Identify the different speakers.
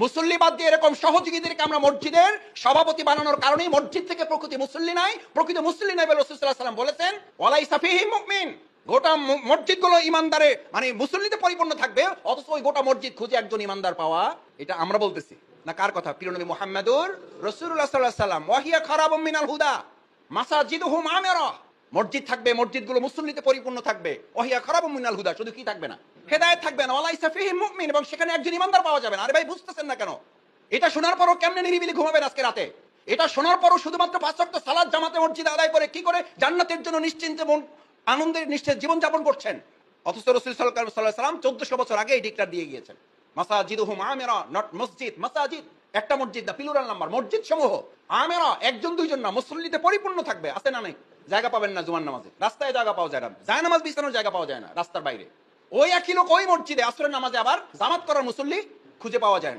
Speaker 1: মুসল্লি বাদ দিয়ে এরকম সহযোগীদেরকে আমরা মসজিদের সভাপতি বানানোর কারণেই মসজিদ থেকে প্রকৃত মুসল্লি নাই, প্রকৃত মুসল্লি নাই বলে রাসূল সাল্লাল্লাহু আলাইহি ওয়াসাল্লাম বলেছেন ওয়ালাইসা ফীহি মুমিন। গোটা মসজিদগুলো ইমানদারে মানে মুসল্লিতে পরিপূর্ণ থাকবে, অথচ ওই গোটা মসজিদ খুঁজে একজন ইমানদার পাওয়া, এটা আমরা বলতেছি না, কার কথা? প্রিয় নবী মুহাম্মদুর রাসূলুল্লাহ সাল্লাল্লাহু আলাইহি ওয়াসাল্লাম। ওয়াহিয়া খারাবুম মিনাল হুদা মাসাজিদুহুম আমিরা। মসজিদ থাকবে, মসজিদগুলো মুসল্লিতে পরিপূর্ণ থাকবে। ওয়াহিয়া খারাবুম মিনাল হুদা, শুধু কি থাকবে না? হেদায়েত থাকবে না। ওয়ালাইসা ফীহি মুমিন, এবং সেখানে একজন ইমানদার পাওয়া যাবে না। আরে ভাই, বুঝতেছেন না কেন? এটা শোনার পরও কেমনে নিরিবিলি ঘুমাবেন আজকে রাতে? এটা শোনার পরও শুধুমাত্র 5 ওয়াক্ত সালাত জামাতে মসজিদে আদায় করে কি করে জান্নাতের জন্য নিশ্চিন্তে মন আনন্দের নিশ্চিত জীবন যাপন করছেন? অথচ রাসূল সাল্লাল্লাহু আলাইহি ওয়াসাল্লাম 1400 বছর আগে এই ডিক্লার দিয়ে গিয়েছেন, মাসাজিদুহুম আমিরা, নট মসজিদ। মাসাজিদ একটা মসজিদ না, প্লুরাল নাম্বার। মসজিদ সমূহ আমিরা, একজন দুইজন না, মুসল্লিতে পরিপূর্ণ থাকবে। আছে না নাই? জায়গা পাবেন না জুমার নামাজে, রাস্তায় জায়গা পাওয়া যায় না, জায়নামাজ বিছানোর জায়গা পাওয়া যায় না রাস্তার বাইরে। ওই একই লোক ওই মসজিদে আসরের নামাজে আবার জামাত করার মুসল্লি খুঁজে পাওয়া যায় না।